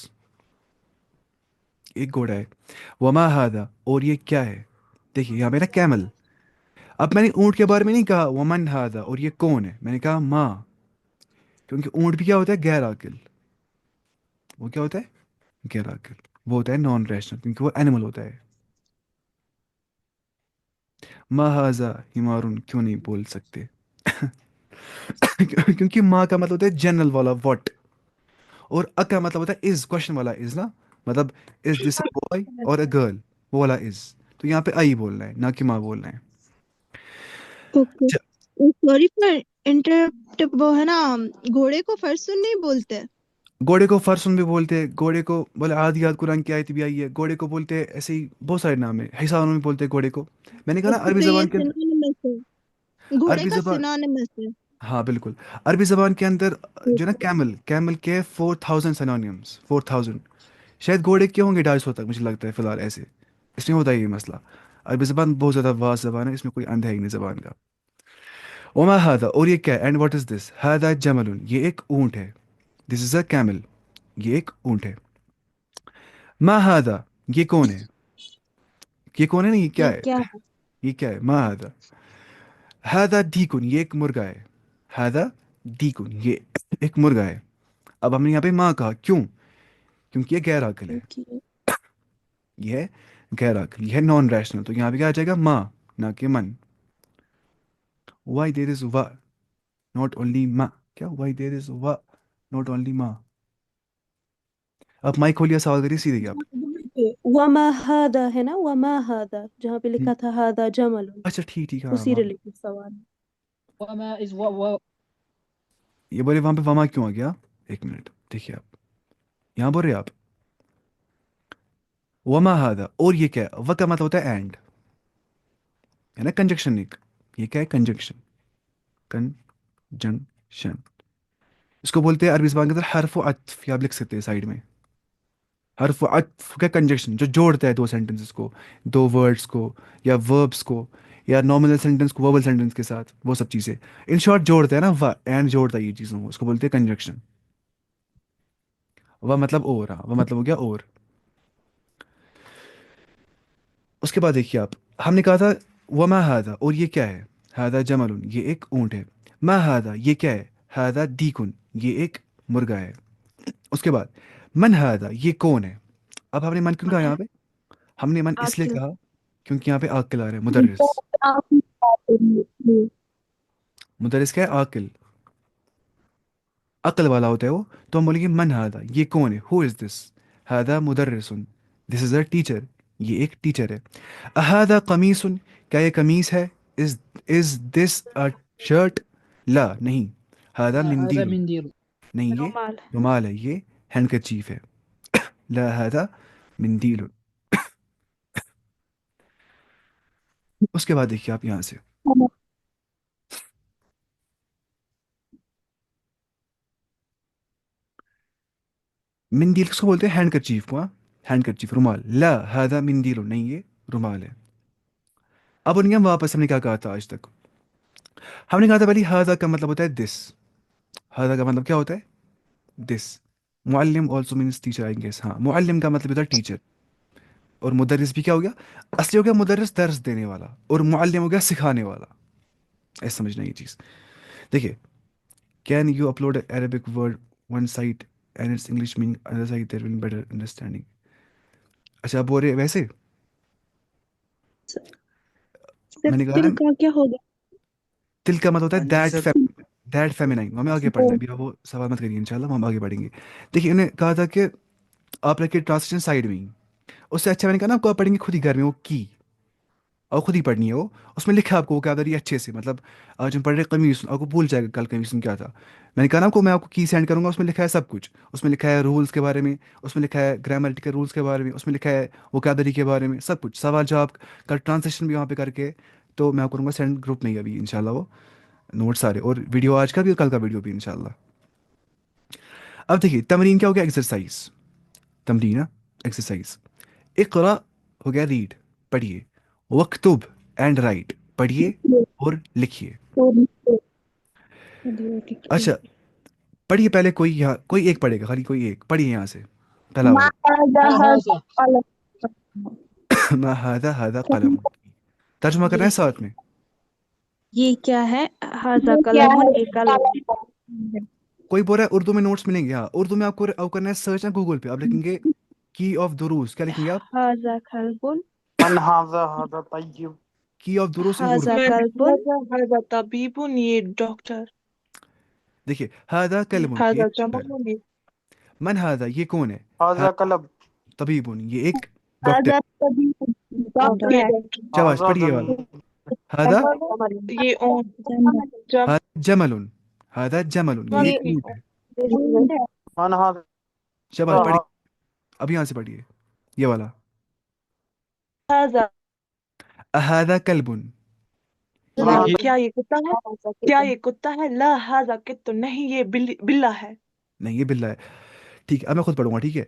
ایک گھوڑا ہے. وما هذا، اور یہ کیا ہے؟ دیکھیے یہاں پہ نا کیمل. اب میں نے اونٹ کے بارے میں نہیں کہا ومن هذا اور یہ کون ہے، میں نے کہا ماں، کیونکہ اونٹ بھی کیا ہوتا ہے؟ غیر عاقل. وہ کیا ہوتا ہے؟ غیر عاقل. وہ ہوتا ہے نان ریشنل، کیونکہ وہ اینیمل ہوتا ہے. ما هذا حمار، کیوں نہیں بول سکتے؟ کیونکہ ماں کا مطلب ہوتا ہے جنرل والا واٹ، اور کا مطلب ہوتا ہے از، کوشچن والا از نا، مطلب از دس اے بوائے اور اے گرل، وہ والا از. تو یہاں پہ آئی بولنا ہے، نہ کہ ماں بولنا ہے. اوکے. سوری فار انٹرپٹ، وہ ہے نا گھوڑے کو فرسون نہیں بولتے؟ گھوڑے کو فرسن بھی بولتے ہیں، گھوڑے کو بولے عادیات قرآن کی آیت بھی آئی ہے. گھوڑے کو بولتے ہیں ایسے ہی بہت سارے نام ہیں. حصانوں میں بولتے ہیں گھوڑے کو. میں نے کہا نا اچھا عربی تو یہ زبان کے اندر، سینونیمس ہے، گھوڑے عربی کا زبان، سینونیمس ہے. ہاں بالکل. عربی زبان کے اندر جو نا کیمل، کیمل کے 4000 سینونیمس، 4000. شاید گھوڑے کے ہوں گے 250 تک، مجھے لگتا ہے فی الحال ایسے. اس میں ہوتا ہے یہ مسئلہ. عربی زبان بہت زیادہ واس زبان ہے، اس میں کوئی اندھا ہی نہیں زبان کا. وما هذا، اور یہ کیا ہے؟ اینڈ واٹ از دس؟ هذا جمل، یہ ایک اونٹ ہے. دس از اے کیمل، یہ ایک اونٹ ہے. ما هذا، یہ کون ہے؟ یہ کون ہے نہیں، یہ کیا یہ ہے؟ کیا ہے؟ یہ کیا ہے؟ ما هذا. هذا دیکن، یہ ایک مرغا ہے. هذا دیکن، یہ ایک مرغا ہے. اب ہم نے یہاں پہ ماں کہا، کیوں؟ کیونکہ یہ غیر عاقل ہے. کیونکہ یہ ہے غیر عاقل، یہ ہے نان ریشنل. تو یہاں پہ کیا آ جائے گا؟ ماں، نہ کہ من. وائی دیر از وا ناٹ اونلی ماں. کیا وائی دیر از وا ناٹ اونلی ماں؟ آپ مائک کھولیے، سوال کریے سیدھے ہی آپ. وما هذا ہے نا، وما هذا جہاں پہ لکھا تھا هذا جمل، اچھا ٹھیک ٹھیک، ہاں اسی وہاں ریلیٹڈ سوال ہے. یہ بولے وہاں پہ وما کیوں آ گیا؟ ایک منٹ دیکھیے آپ، یہاں بول رہے آپ वमा हादा, और ये क्या है, व का मतलब होता है एंड, है ना, कंजक्शन एक, ये क्या है, कंजक्शन, कंजंक्शन, इसको बोलते हैं अरबी ज़बान के अंदर हर्फ अत्फ, या आप लिख सकते हैं साइड में, हर्फ अत्फ का कंजक्शन, जो जोड़ता है दो सेंटेंसेस को, दो वर्ड्स को, या वर्ब्स को, या नॉमिनल सेंटेंस को वर्बल सेंटेंस के साथ, वो सब चीज़ें इन शॉर्ट जोड़ता है ना, व एंड जोड़ता है ये चीज़ों को, उसको बोलते हैं कंजक्शन। व मतलब और, हाँ व मतलब हो गया और। उसके बाद देखिए आप, हमने कहा था वमा हादा, और ये क्या है, हादा जमलुन, ये एक ऊंट है, मा हादा, ये क्या है, हादा दीकुन, ये एक मुर्गा है। उसके बाद मन हादा, ये कौन है। अब हमने मन क्यों कहा यहाँ पे, हमने मन इसलिए आकिल। कहा क्योंकि यहाँ पे आकिल आ रहा है, मुदर्रिस, मुदर्रिस क्या है, आकिल, अक्ल वाला होता है वो, तो हम बोलेंगे मन हादा, ये कौन है, हु इज दिस, हादा मुदर्रिसुन, दिस इज अ टीचर, ये एक टीचर है। अहादा कमीसुन, क्या ये कमीज है, इज दिस अ शर्ट, ला नहीं, हादा هذا मिंदील, منديل. नहीं ये रुमाल। रुमाल है, ये हैंडकरचीफ है, ला हादा मिंदील। उसके बाद देखिए आप यहाँ से, मिंदील किसको बोलते हैं, हैंडकरचीफ को, हैंडकरचीफ, रुमाल, ला हादा मिंदील, नहीं ये रुमाल है। अब उनके हम वापस, हमने क्या कहा था आज तक, हमने कहा था पहले हादा का मतलब होता है दिस, हादा का मतलब क्या होता है, दिस। मुअल्लिम also means teacher I guess, हाँ मुअल्लिम का मतलब होता है टीचर, और मुदर्रिस भी क्या हो गया, असली हो गया मुदर्रिस दर्स देने वाला, और मुअल्लिम हो गया सिखाने वाला, ऐसे समझना ये चीज़। देखिए, can you upload Arabic word one side and its English meaning other side, there will better understanding. अच्छा आप बोल रहे हैं वैसे, सिर्फ मैंने कहा तिल ना, का क्या होगा? तिल का मतलब होता है हाँ जी दैट, सर। दैट फेमिनाइन, हमें आगे पढ़ना है अभी, आप वो सवाल मत करिए, इंशाल्लाह हम आगे बढ़ेंगे। देखिए उन्हें कहा था कि आप रखिए ट्रांसलेशन साइड में ही, उससे अच्छा मैंने कहा ना आपको, आप पढ़ेंगे खुद ही घर में वो की, और खुद ही पढ़नी है वो, उसमें लिखा है आपको वो क्या करिए अच्छे से, मतलब आज हम पढ़ रहे कमीज, आपको भूल जाएगा कल कमीज क्या था। मैंने कहा ना आपको, मैं आपको की सेंड करूंगा, उसमें लिखा है सब कुछ, उसमें लिखा है रूल्स के बारे में, उसमें लिखा है ग्रामरिकल रूल्स के बारे में, उसमें लिखा है वोकैबलरी के बारे में, सब कुछ, सवाल जवाब का ट्रांसलेशन भी वहाँ पे करके, तो मैं आपको करूँगा सेंड ग्रुप में ही अभी इंशाल्लाह वो नोट सारे, और वीडियो आज का भी और कल का वीडियो भी इंशाल्लाह। अब देखिए तमरीन क्या हो गया, एक्सरसाइज, तमरीन ना, एक्सरसाइज। इकरा हो गया रीड, पढ़िए, वक्तुब एंड राइट, पढ़िए और लिखिए। अच्छा पढ़िए पहले, कोई यहाँ कोई एक पढ़ेगा, खाली कोई एक पढ़िए यहाँ से, पहला वाला। هذا मा हादा हादा कलम, तर्जुमा करना है साथ में। ये क्या है, हाजा कलमुन, ये कलम। कोई बोल रहा है उर्दू में नोट्स मिलेंगे, हाँ उर्दू में आपको करना है सर्च ना गूगल पे, आप लिखेंगे की ऑफ दुरूस, क्या लिखेंगे आप, हाजा कलबुन, मन हाजा तय्यब। की ऑफ दुरूस इन हाजा उर्दू। मन कलबुन, हाजा तबीबुन, ये डॉक्टर। देखिए हादा कलमुन, ये हाजा एक डॉक्टर है। जमालुन, ये मन हादा, ये कौन है, हाजा कलब। तबीबुन, ये एक डॉक्टर। हाजा डॉक्टर ये है। डॉक्टर। शाबाश हाजा पढ़िए ये वाला, जमल। हादा ये ऊंट। जम हादा जमलुन, हादा जमलुन, ये ये एक ऊंट है। मन हाजा शाबाश पढ़िए, अब यहाँ से पढ़िए ये वाला, हाजा अहादा कल्बुन, हाजा क्या ये कुत्ता है? क्या ये कुत्ता है? ला हाजा कित्तु, नहीं ये बिल्ला है। नहीं ये बिल्ला है। ठीक है अब मैं खुद पढ़ूंगा, ठीक है।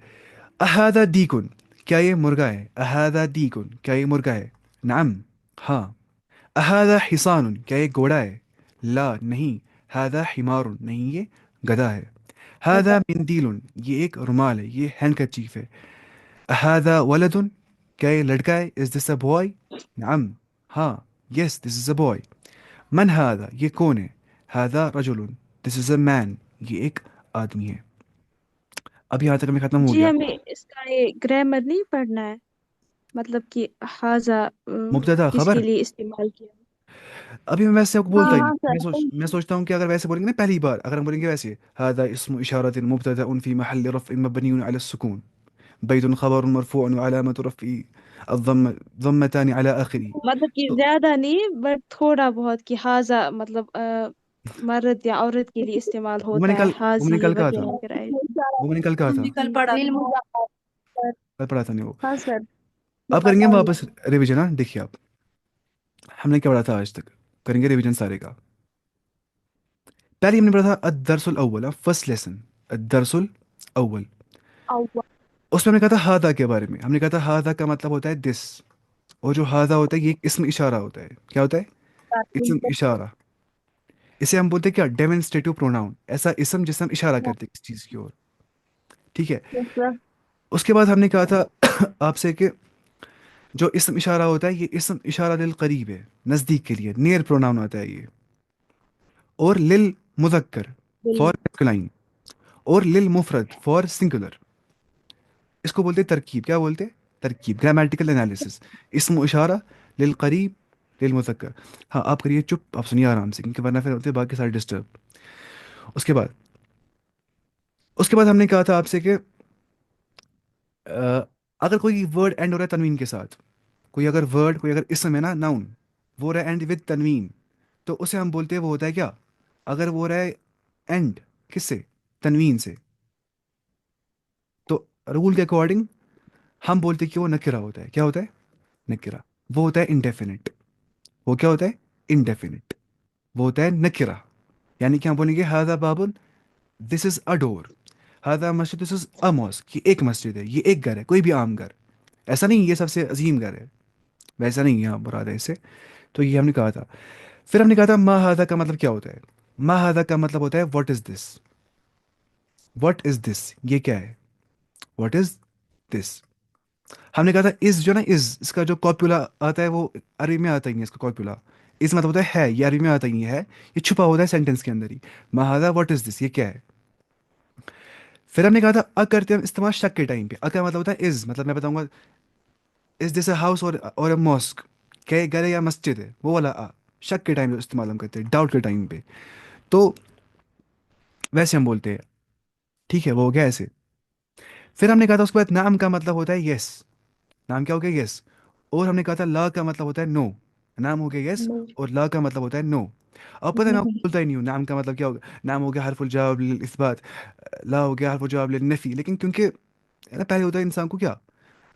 अहादा दीकुन, क्या ये मुर्गा है, अहादा दीकुन, क्या ये मुर्गा है, नाम, हाँ। अहादा हिसानुन, क्या ये घोड़ा है, ला नहीं, हादा हिमारुन, नहीं ये गधा है। हादा मिंदीलुन, ये एक रुमाल है, ये हैंडकरचीफ है। अहादा वलदुन, क्या ये लड़का है, इज दिस अ बॉय, नाम, हाँ, yes this is a boy. मन हादा, ये कौन है, हादा रजुलुन, दिस इज अ मैन, ये एक आदमी है। अब यहाँ तक हमें खत्म हो जी, गया। हमें इसका ये ग्रामर नहीं पढ़ना है, मतलब कि हाजा मुब्तदा किसके खबर, लिए इस्तेमाल किया। अभी मैं वैसे आपको बोलता ही हाँ नहीं, मैं सोचता हूँ कि अगर वैसे बोलेंगे ना पहली बार, अगर हम बोलेंगे वैसे, हादा इस्मु इशारतिन मुब्तदाउन फी महल्ल रफ़इन मबनियुन अला सुकून, बैतुन खबरुन मरफूअन व अलामतु रफ़ई الضم ضمتان على آخره। मतलब कि तो ज्यादा नहीं, बट थोड़ा बहुत कि हाजा मतलब मर्द या औरत के लिए इस्तेमाल वो होता मैंने है, कल वो मैंने हाजी कल कहा था, वगैरह वगैरह। वो मैंने कल कहा था। हमने कल पढ़ा था। कल पढ़ा था नहीं वो। हाँ सर अब करेंगे पता है। वापस रिवीजन। हाँ देखिए आप, हमने क्या पढ़ा था आज तक, करेंगे रिवीजन सारे का। पहले हमने पढ़ा था अदरसुल अव्वल, फर्स्ट लेसन अदरसुल अव्वल। अव्वल उसमें हमने कहा था हादा के बारे में। हमने कहा था हादा का मतलब होता है दिस, और जो हादा होता है ये एक इसम इशारा होता है। क्या होता है? इसम इशारा। इसे हम बोलते हैं क्या? डेमोन्स्ट्रेटिव प्रोनाउन, ऐसा इसम जिससे हम इशारा करते हैं किसी चीज़ की ओर। ठीक है। सर उसके बाद हमने कहा था आपसे कि जो इसम इशारा होता है ये इसम इशारा लिल करीब है, नज़दीक के लिए, नियर प्रोनाउन होता है ये। और लिल मुज़क्कर फॉर मैस्कुलाइन, और लिल मुफरद फॉर सिंगुलर। इसको बोलते हैं तरकीब। क्या बोलते हैं? तरकीब, ग्रामेटिकल एनालिसिस। इसम इशारा लिल करीब लिल मुज़क्कर। हाँ आप करिए चुप, आप सुनिए आराम से, क्योंकि वरना फिर होते हैं बाकी सारे डिस्टर्ब। उसके बाद उसके बाद हमने कहा था आपसे कि अगर कोई वर्ड एंड हो रहा है तनवीन के साथ, कोई अगर वर्ड, कोई अगर इसम है ना, नाउन, वो रहा एंड विद तनवीन, तो उसे हम बोलते हैं, वो होता है क्या? अगर वो रहा है एंड किससे? तनवीन से, तो रूल के अकॉर्डिंग हम बोलते हैं कि वो नकिरा होता है। क्या होता है? नकिरा। वो होता है इंडेफिनिट। वो क्या होता है? इंडेफिनिट। वो होता है नकिरा। यानी कि हम बोलेंगे हादा बाबुन, दिस इज अ डोर। हादा मस्जिद, दिस इज अ मॉस्क। ये एक मस्जिद है, ये एक घर है, कोई भी आम घर। ऐसा नहीं ये सबसे अजीम घर है, वैसा नहीं यहाँ मुराद है इससे। तो ये हमने कहा था। फिर हमने कहा था मा हादा का मतलब क्या होता है? मा हादा का मतलब होता है what is this. What is this, ये क्या है? What is this. हमने कहा था इज, जो ना इज, इसका जो कॉपुला आता है वो अरबी में आता ही है। इसका कॉपुला इस मतलब होता है है, ये अरबी में आता ही है, ये छुपा होता है सेंटेंस के अंदर ही। मा हादा व्हाट इज दिस, ये क्या है? फिर हमने कहा था अ करते हैं हम इस्तेमाल शक के टाइम पे। अ का मतलब होता है इज, मतलब मैं बताऊंगा इज दिस अ हाउस और अ मॉस्क, क्या ये घर है या मस्जिद है, वो वाला आ। शक के टाइम इस्तेमाल हम करते हैं, डाउट के टाइम पे। तो वैसे हम बोलते हैं। ठीक है, वो हो गया ऐसे। फिर हमने कहा था उसके बाद नाम का मतलब होता है यस। नाम क्या हो गया? यस। और हमने कहा था ला का मतलब होता है नो। नाम हो गया यस, नो। और ला का मतलब होता है नो। अब पता है मैं आपको नहीं। बोलता ही नहीं हूँ नाम का मतलब क्या होगा। नाम हो गया हरफुल जवाब लिल इस्बात, ला हो गया हरफुल जवाब लिल नफी। लेकिन क्योंकि है ना, पहले होता है इंसान को क्या,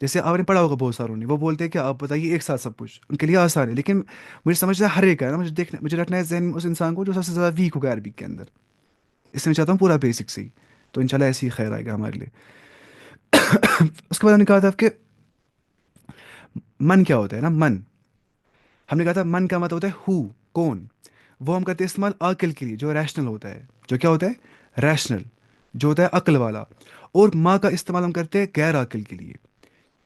जैसे आपने पढ़ा होगा बहुत सारों ने, वो बोलते हैं क्या, आप बताइए एक साथ सब कुछ, उनके लिए आसान है। लेकिन मुझे समझना हर एक है ना, मुझे देखना, मुझे रखना है जहन में उस इंसान को जो सबसे ज़्यादा वीक होगा अरबी के अंदर। इसलिए मैं चाहता हूँ पूरा बेसिक से ही, तो इंशाल्लाह ऐसे ही खैर आएगा हमारे लिए। उसके बाद हमने कहा था कि मन क्या होता है ना, मन। हमने कहा था मन का मतलब होता है हु, कौन। वो हम करते हैं इस्तेमाल आकिल के लिए, जो रैशनल होता है। जो क्या होता है? रैशनल, जो होता है अक्ल वाला। और माँ का इस्तेमाल हम करते हैं गैर अक्ल के लिए,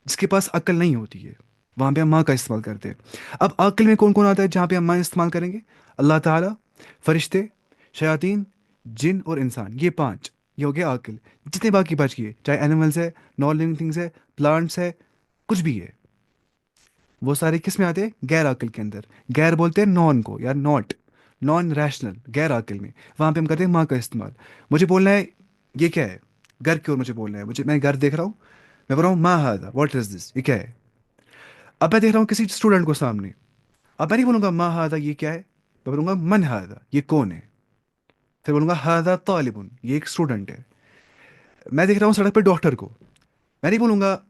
जिसके पास अक्ल नहीं होती है, वहाँ पे हम माँ का इस्तेमाल करते हैं। अब अक्ल में कौन कौन आता है जहाँ पे हम माँ इस्तेमाल करेंगे? अल्लाह ताला, फरिश्ते, शयातीन, जिन और इंसान, ये पांच। ये हो गया अक्ल। जितने बाकी बच गए, चाहे एनिमल्स है, नॉन लिविंग थिंग्स है, प्लांट्स है, कुछ भी है, वो सारे किस में आते हैं? गैर अक्ल के अंदर। गैर बोलते हैं नॉन को, या नॉट, नॉन रैशनल, गैर अक्ल में। वहां पे हम करते हैं माँ का इस्तेमाल। मुझे बोलना है ये क्या है, घर की ओर मुझे बोलना है, मुझे, मैं घर देख रहा हूँ, मैं बोल रहा हूँ माँ हादा व्हाट इज दिस, ये क्या है। अब मैं देख रहा हूँ किसी स्टूडेंट को सामने, अब मैं नहीं बोलूंगा माँ हादा ये क्या है, मैं बोलूंगा मन हादा ये कौन है। फिर बोलूंगा हादा तालिबुन, ये एक स्टूडेंट है। मैं देख रहा हूँ सड़क पे डॉक्टर को, मैं नहीं बोलूंगा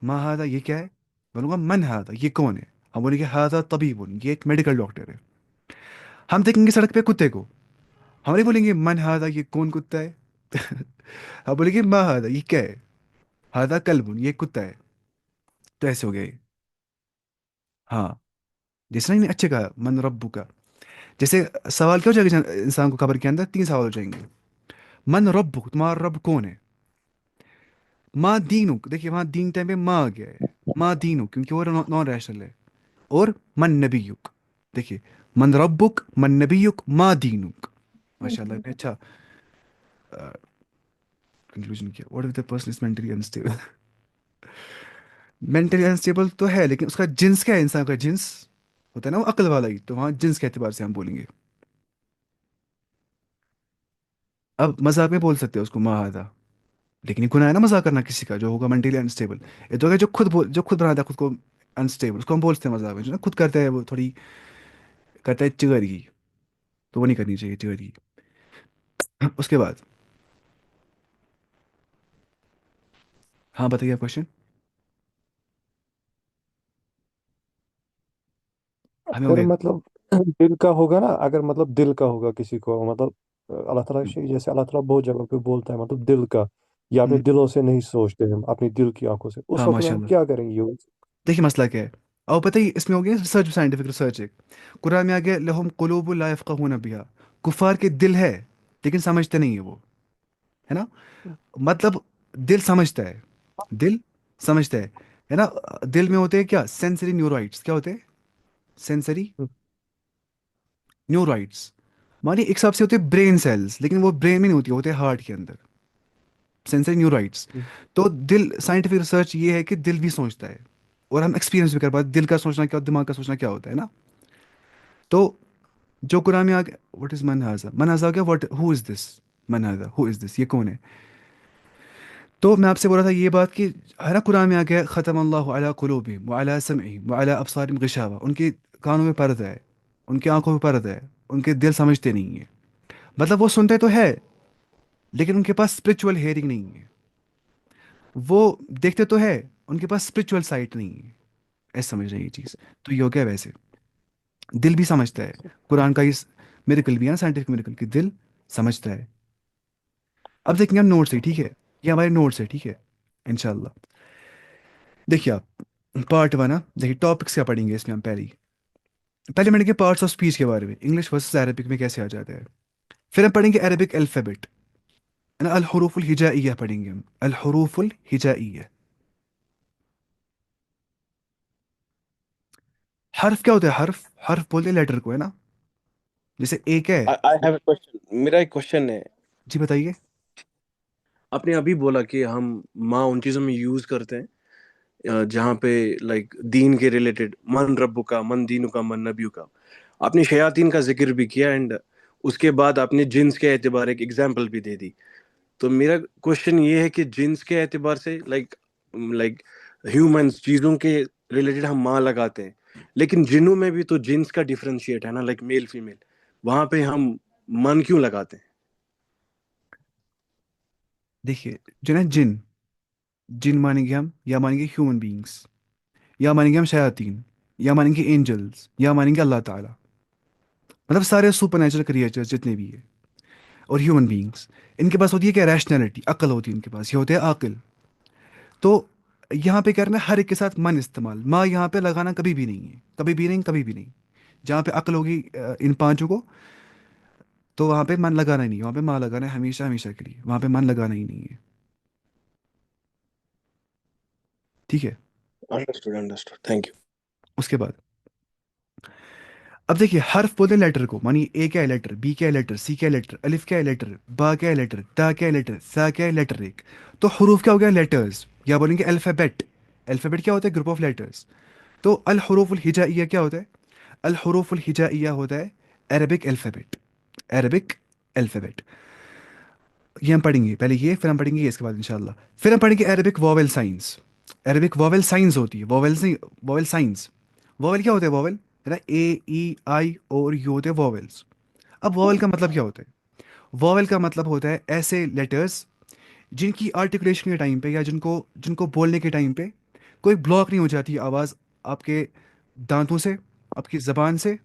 माँ हादा ये क्या है, बोलूंगा मन हादा ये कौन है। हम बोलेंगे हादा तबीबुन, ये एक मेडिकल डॉक्टर है। हम देखेंगे सड़क पे कुत्ते को, हम नहीं बोलेंगे मन हादा ये कौन कुत्ता है। हम बोलेंगे माँ हादा ये क्या है, हादा कल्बुन ये कुत्ता है। तो ऐसे हो गए। हाँ, जैसे नहीं अच्छे कहा मन रब्बू का। जैसे सवाल क्या हो जाएगा इंसान को खबर के अंदर, तीन सवाल हो जाएंगे। मन रब्बुक, तुम्हारा रब कौन है। माँ दीनुक, देखिए वहां दीन टाइम पे माँ आ गया है। माँ दीनुक क्योंकि वो नॉन रैशनल है। और मन नबीयुक, देखिए मन रब्बुक, मन नबीयुक, माँ दीनुक। माशाल्लाह ने अच्छा कंक्लूजन किया। What if the person is mentally unstable. Mentally unstable तो है, लेकिन उसका जिन्स क्या है, इंसान का जिन्स होता है ना वो अक्ल वाला ही, तो वहां जिन्स के एतबार से हम बोलेंगे। अब मजाक में बोल सकते हो उसको माहादा, लेकिन ये गुनाह है ना मजाक करना किसी का जो होगा मेंटली अनस्टेबल। ये तो है जो खुद बनाता है खुद को अनस्टेबल, उसको हम बोलते हैं मजाक में, जो ना खुद करता है वो थोड़ी करता है चिगरगी, तो वो नहीं करनी चाहिए चिगरगी। उसके बाद हाँ बताइए आप क्वेश्चन, हमें हो अगर गए। मतलब दिल का होगा ना, अगर मतलब दिल का होगा किसी को, मतलब अल्लाह ताला जैसे अल्लाह ताला बहुत जगह पे बोलता है मतलब दिल का, या अपने हम्म, दिलों से नहीं सोचते हम, अपनी दिल की आंखों से, उस हाँ वक्त में हम माशाल्लाह। क्या करेंगे देखिए मसला क्या है, और पता ही इसमें हो गया रिसर्च, साइंटिफिक रिसर्च एक, कुरान में आ गया लहुम कुलूबुन ला यफ़क़हूना बिहा, कुफार के दिल है लेकिन समझते नहीं है वो, है ना। मतलब दिल समझता है, दिल समझता है ना। दिल में होते हैं क्या, सेंसरी न्यूराइड्स, क्या होते हैं, सेंसरी न्यूराइड्स, मानिए एक हिसाब से होते हैं ब्रेन सेल्स, लेकिन वो ब्रेन में नहीं होती, होते हैं हार्ट के अंदर, सेंसरी न्यूराइड्स। तो दिल, साइंटिफिक रिसर्च ये है कि दिल भी सोचता है, और हम एक्सपीरियंस भी कर पाते हैं दिल का सोचना क्या, दिमाग का सोचना क्या होता है ना। तो जो कुरान में आ गया, व्हाट इज मन हाजा, मन हाजा हो गया, व्हाट, हु इज दिस, मन हाजा, हु इज दिस, ये कौन है। तो मैं आपसे बोल रहा था ये बात कि है ना, कुरान में आ गया ख़तम अल्लाहु अला कुलूबिहिम व अला समइहिम व अला अबसारिहिम गिशावा, उनके कानों में पर्दा है, उनकी आंखों में पर्दा है, उनके दिल समझते नहीं है। मतलब वो सुनते तो है लेकिन उनके पास स्पिरिचुअल हेयरिंग नहीं है, वो देखते तो है, उनके पास स्पिरिचुअल साइट नहीं है, ऐसे समझ रहे हैं ये चीज़। तो ये हो गया वैसे, दिल भी समझता है, कुरान का इस मिरेकल भी है ना, साइंटिफिक मिरेकल कि दिल समझता है। अब देखेंगे हम नोट से, ठीक है, ये हमारे नोट्स है, ठीक है, इंशाल्लाह। देखिए आप, पार्ट वन, देखिए टॉपिक्स क्या पढ़ेंगे इसमें हम, पहले पढ़ेंगे पार्ट्स ऑफ स्पीच के बारे में, इंग्लिश वर्सेस अरबिक में कैसे आ जाता है। फिर हम पढ़ेंगे अरबिक अल्फ़ाबेट, अल हुरूफुल हिजाइया पढ़ेंगे हम, अल हुरूफुल हिजाइया। हर्फ क्या होता है, हर्फ, हर्फ बोलते हैं लेटर को, है ना, जैसे एक है। आई हैव अ क्वेश्चन, मेरा एक क्वेश्चन है। जी बताइए। आपने अभी बोला कि हम माँ उन चीजों में यूज करते हैं जहाँ पे लाइक दीन के रिलेटेड, मन रब्बु का, मन दीनु का, मन नबियु का। आपने शयातीन का जिक्र भी किया एंड उसके बाद आपने जिन्स के एतबार एक एग्जांपल भी दे दी। तो मेरा क्वेश्चन ये है कि जिन्स के एतबार से लाइक लाइक ह्यूमंस, चीजों के रिलेटेड हम माँ लगाते हैं, लेकिन जिन्नों में भी तो जिन्स का डिफरेंशिएट है ना, लाइक मेल फीमेल, वहां पे हम मन क्यों लगाते हैं? देखिए जो ना जिन, जिन मानेंगे हम, या मानेंगे ह्यूमन बींग्स, या मानेंगे हम शयातीन, या मानेंगे एंजल्स, या मानेंगे अल्लाह ताला, मतलब सारे सुपर नेचुरल क्रिएचर्स जितने भी है, और ह्यूमन बींग्स, इनके पास होती है क्या, रैशनैलिटी, अक्ल होती है इनके पास, ये होते हैं आकिल। तो यहाँ पे क्या करना है, हर एक के साथ मन इस्तेमाल, माँ यहाँ पे लगाना कभी भी नहीं है, कभी भी नहीं, कभी भी नहीं। जहाँ पे अक्ल होगी इन पांचों को, तो वहाँ पे मन लगाना ही नहीं है, वहाँ पे माँ लगाना है हमेशा हमेशा के लिए, वहाँ पे मन लगाना ही नहीं है, ठीक है। Understood, understood, thank you. उसके बाद अब देखिए, हर्फ बोलते हैं लेटर को, मानिए ए क्या है लेटर, बी क्या है लेटर, सी क्या है लेटर, अलिफ क्या है लेटर, बा क्या है लेटर, ता क्या है लेटर, सा क्या है लेटर एक। तो हरूफ क्या हो गया, लेटर्स, या बोलेंगे अल्फ़ाबेट। अल्फ़ाबेट क्या होता है, ग्रुप ऑफ लेटर्स। तो अल हरूफुल हिजाइया क्या होता है, अल हरूफुल हिजाइया होता है अरबिक अल्फ़ाबेट, अरबिक अल्फ़ाबेट। ये हम पढ़ेंगे पहले ये, फिर हम पढ़ेंगे ये इसके बाद इंशाल्लाह। फिर हम पढ़ेंगे Arabic vowel science, Arabic vowel science होती है, वोवेल्स नहीं, वोवेल साइंस। वोवेल क्या होता है, वोवेल है ना, ए ई आई और यू होते हैं वोवेल्स। अब वोवेल का मतलब क्या होता है, वोवेल का मतलब होता है ऐसे लेटर्स जिनकी आर्टिकुलेशन के टाइम पे, या जिनको जिनको बोलने के टाइम पे कोई ब्लॉक नहीं हो जाती आवाज़, आपके दांतों से, आपकी ज़बान से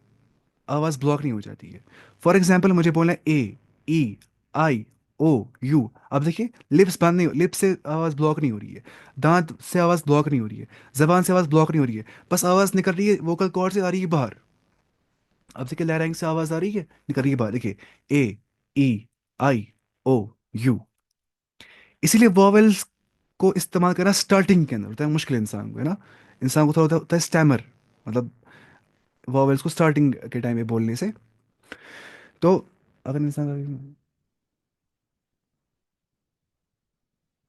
आवाज़ ब्लॉक नहीं हो जाती है। फॉर एग्जाम्पल मुझे बोलना है ए ई आई ओ यू, अब देखिए लिप्स बंद नहीं, लिप्स से आवाज़ ब्लॉक नहीं हो रही है, दांत से आवाज़ ब्लॉक नहीं हो रही है, ज़बान से आवाज़ ब्लॉक नहीं हो रही है, बस आवाज़ निकल रही है वोकल कॉर्ड से, आ रही है बाहर। अब देखिए लहराइंग से आवाज़ आ रही है, निकल रही है बाहर, देखिए ए ई आई ओ यू। इसीलिए वॉवेल्स को इस्तेमाल करना स्टार्टिंग के अंदर होता है मुश्किल, इंसान को, है ना, इंसान को थोड़ा होता है स्टैमर, मतलब वॉवेल्स को स्टार्टिंग के टाइम में बोलने से। तो अगर इंसान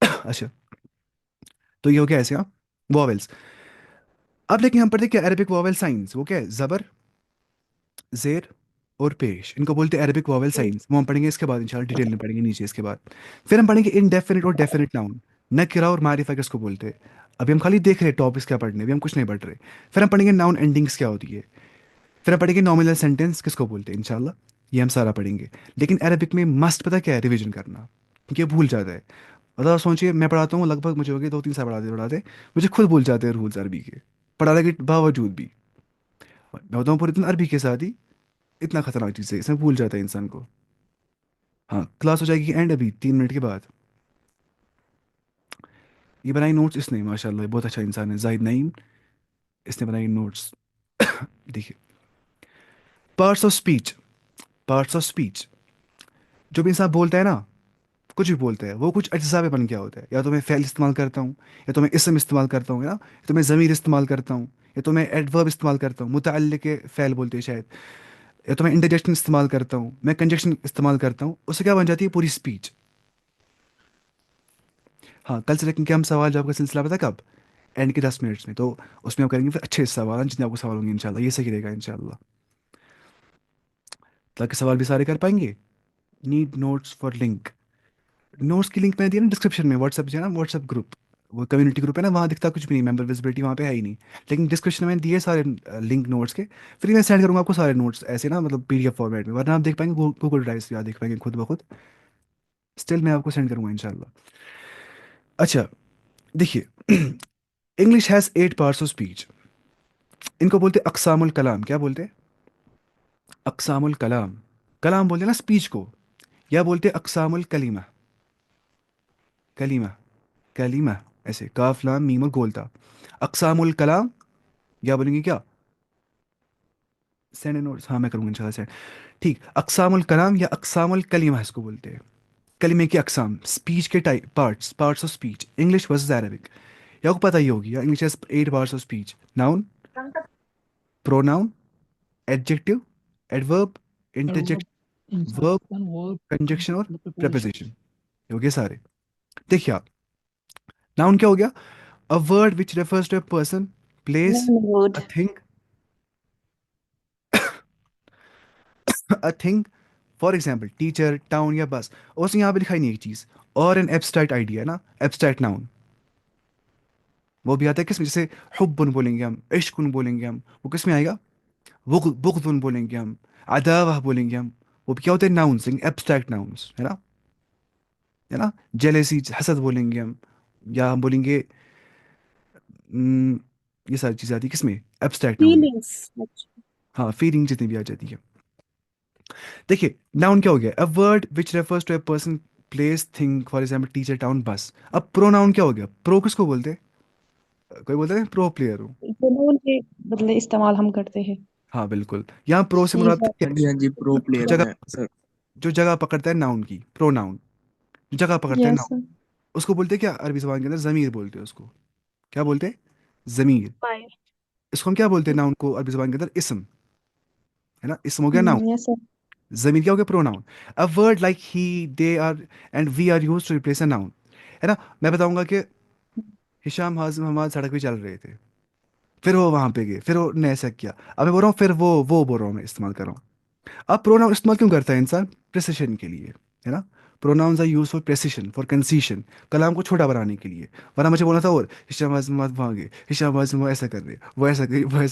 अच्छा, तो ये हो गया ऐसे, हाँ, वॉवेल्स। अब लेकिन हम पढ़ते हैं क्या, अरबिक वॉवेल साइंस, वो क्या है, जबर, जेर और पेश, इनको बोलते हैं अरबिक वॉवेल साइंस। वो हम पढ़ेंगे इसके बाद इंशाल्लाह, डिटेल में पढ़ेंगे नीचे इसके बाद। फिर हम पढ़ेंगे इनडेफिनिट और डेफिनिट नाउन, नकिरा और मारिफा किसको बोलते हैं। अभी हम खाली देख रहे हैं टॉपिक्स क्या पढ़ने, अभी हम कुछ नहीं पढ़ रहे। फिर हम पढ़ेंगे नाउन एंडिंग्स क्या होती है। फिर हम पढ़ेंगे नॉमिनल सेंटेंस किसको बोलते हैं इंशाल्लाह, ये हम सारा पढ़ेंगे। लेकिन अरबिक में मस्ट पता क्या है, रिवीजन करना, क्योंकि ये भूल जाता है। मतलब आप सोचिए, मैं पढ़ाता हूँ लगभग, मुझे हो गए 2-3 साल पढ़ाते पढ़ाते, मुझे खुद भूल जाते हैं रूल्स अरबी के, पढ़ाने के बावजूद भी। मैं होता हूँ पूरे दिन अरबी के साथ ही, इतना खतरनाक चीज़ है, इसमें भूल जाता है इंसान को। हाँ, क्लास हो जाएगी एंड अभी 3 मिनट के बाद। ये बनाई नोट्स इसने, माशाल्लाह, ये बहुत अच्छा इंसान है, जाहिद नईम, इसने बनाई नोट्स। देखिए, parts of speech, parts of speech, जो भी इंसान बोलता है ना, कुछ भी बोलता है, वो कुछ अज्जा पे बन गया होता है। या तो मैं फ़ेल इस्तेमाल करता हूँ, या तो मैं इसम इस्तेमाल करता हूँ, या तो मैं ज़मीर इस्तेमाल करता हूँ, या तो मैं एडवर्ब इस्तेमाल करता हूँ, मुतअल्लिक़ के फ़ेल बोलते हैं शायद, या तो मैं इंटरजेक्शन इस्तेमाल करता हूँ, मैं कंजक्शन इस्तेमाल करता हूँ, उससे क्या बन जाती है पूरी स्पीच। हाँ, कल से लेकिन क्या हम सवाल जवाब का सिलसिला पता है कब? एंड के 10 मिनट्स में। तो उसमें हम करेंगे फिर अच्छे सवाल, जितने आपको सवाल होंगे इंशाल्लाह, ये सही रहेगा इंशाल्लाह, ताकि सवाल भी सारे कर पाएंगे। Need notes for link, notes की लिंक मैंने दी ना डिस्क्रिप्शन में, व्हाट्सएप जो है ना, व्हाट्सएप ग्रुप, वो कम्युनिटी ग्रुप है ना, वहाँ दिखता कुछ भी नहीं, मेंबर विजिबिलिटी वहाँ पे है ही नहीं। लेकिन डिस्क्रिप्शन में दिए सारे लिंक नोट्स के, फिर मैं सेंड करूँगा आपको सारे नोट्स ऐसे ना, मतलब पीडीएफ फॉर्मेट में, वरना आप देख पाएंगे गूगल ड्राइव से, आप देख पाएंगे खुद ब खुद। स्टिल मैं आपको सेंड करूँगा इंशाल्लाह। अच्छा, देखिए, English has 8 parts of speech. इनको बोलते अकसामुल कलाम। क्या बोलते? अकसामुल कलाम। कलाम बोलते हैं ना स्पीच को, या बोलते अकसामुल कलीमा। कलीमा, कलीमा, ऐसे काफ लाम मीम और गोलता। अकसामुल कलाम, या बोलेंगे क्या? सेंड नोट्स, हाँ मैं करूँगा इंशाल्लाह सेंड। ठीक, अकसामुल कलाम या अकसामुल कलीमा इसको बोलते हैं। कलीमे की अकसाम, स्पीच के type, parts, parts of speech, English versus Arabic. या आपको पता ही होगी, English has 8 parts of speech. Noun, pronoun, adjective, adverb, interjection, verb, conjunction और प्रेपोजिशन। ये हो गए सारे। देखिए आप, नाउन क्या हो गया? A word which refers to a person, place, Mood. A thing, a thing, for example teacher, town या बस। और उसने यहाँ पे लिखा ही नहीं एक चीज़, और एन एब्स्ट्रैक्ट आइडिया है ना, एब्स्ट्रैक्ट नाउन। वो भी आता है किस में? जैसे हुब्बुन बोलेंगे हम, इश्कुन बोलेंगे हम, वो किस में आएगा? बुग़्ज़ुन बोलेंगे हम, अदावा बोलेंगे हम। वो भी क्या होते हैं? नाउन्स, एब्स्ट्रैक्ट नाउन्स, है ना, है ना। जेलेसी, हसद बोलेंगे हम, या हम बोलेंगे हम्म, ये सारी चीज़ें आती है किस में? एब्स्ट्रैक्ट नाउन में। Feelings. हाँ, फीलिंग जितनी भी आ जाती है। देखिए, नाउन क्या हो गया? A word which refers to a person, place, thing, for example teacher, town, bus. अब प्रोनाउन क्या हो गया? प्रो किसको बोलते हैं? कोई बोलता है प्रो प्लेयर हूँ। प्रोनाउन के बदले इस्तेमाल हम करते हैं। हाँ बिल्कुल, यहाँ प्रो से सी मुराद है, क्या हाँ है? जी, हाँ जी, प्रो जो प्लेयर जगह, हैं सर। जो जगह पकड़ता है नाउन की, प्रोनाउन, जगह पकड़ता है यस। नाउन, उसको बोलते हैं क्या अरबी जबान के अंदर? ज़मीर बोलते हैं उसको। क्या बोलते हैं? ज़मीर। फायर। इसको हम क्या बोलते हैं नाउन को अरबी जबान के अंदर? इसम, है ना, इसम हो गया नाउन। Yes sir. ज़मीर क्या हो गया? Pronoun. A word like he, they are and we are use to replace a noun, है ना। मैं बताऊंगा कि हिशाम, हाजिम, हमाद सड़क पे चल रहे थे, फिर वो वहां पे गए, फिर वो ने ऐसा किया, अब मैं बोल रहा हूँ फिर वो बोल रहा हूँ, मैं इस्तेमाल कर रहा हूँ। अब प्रोनाउन इस्तेमाल क्यों करता है इंसान? प्रेसिशन के लिए, है ना। Pronouns are used for precision, for concision, कलाम को छोटा बनाने के लिए। वरना मुझे बोलना था और हिशाम, हाजिम, हमाद वहाँ गए, हिशाम, हाजिम वो ऐसा कर रहे, वो ऐसा कर, वो ऐसा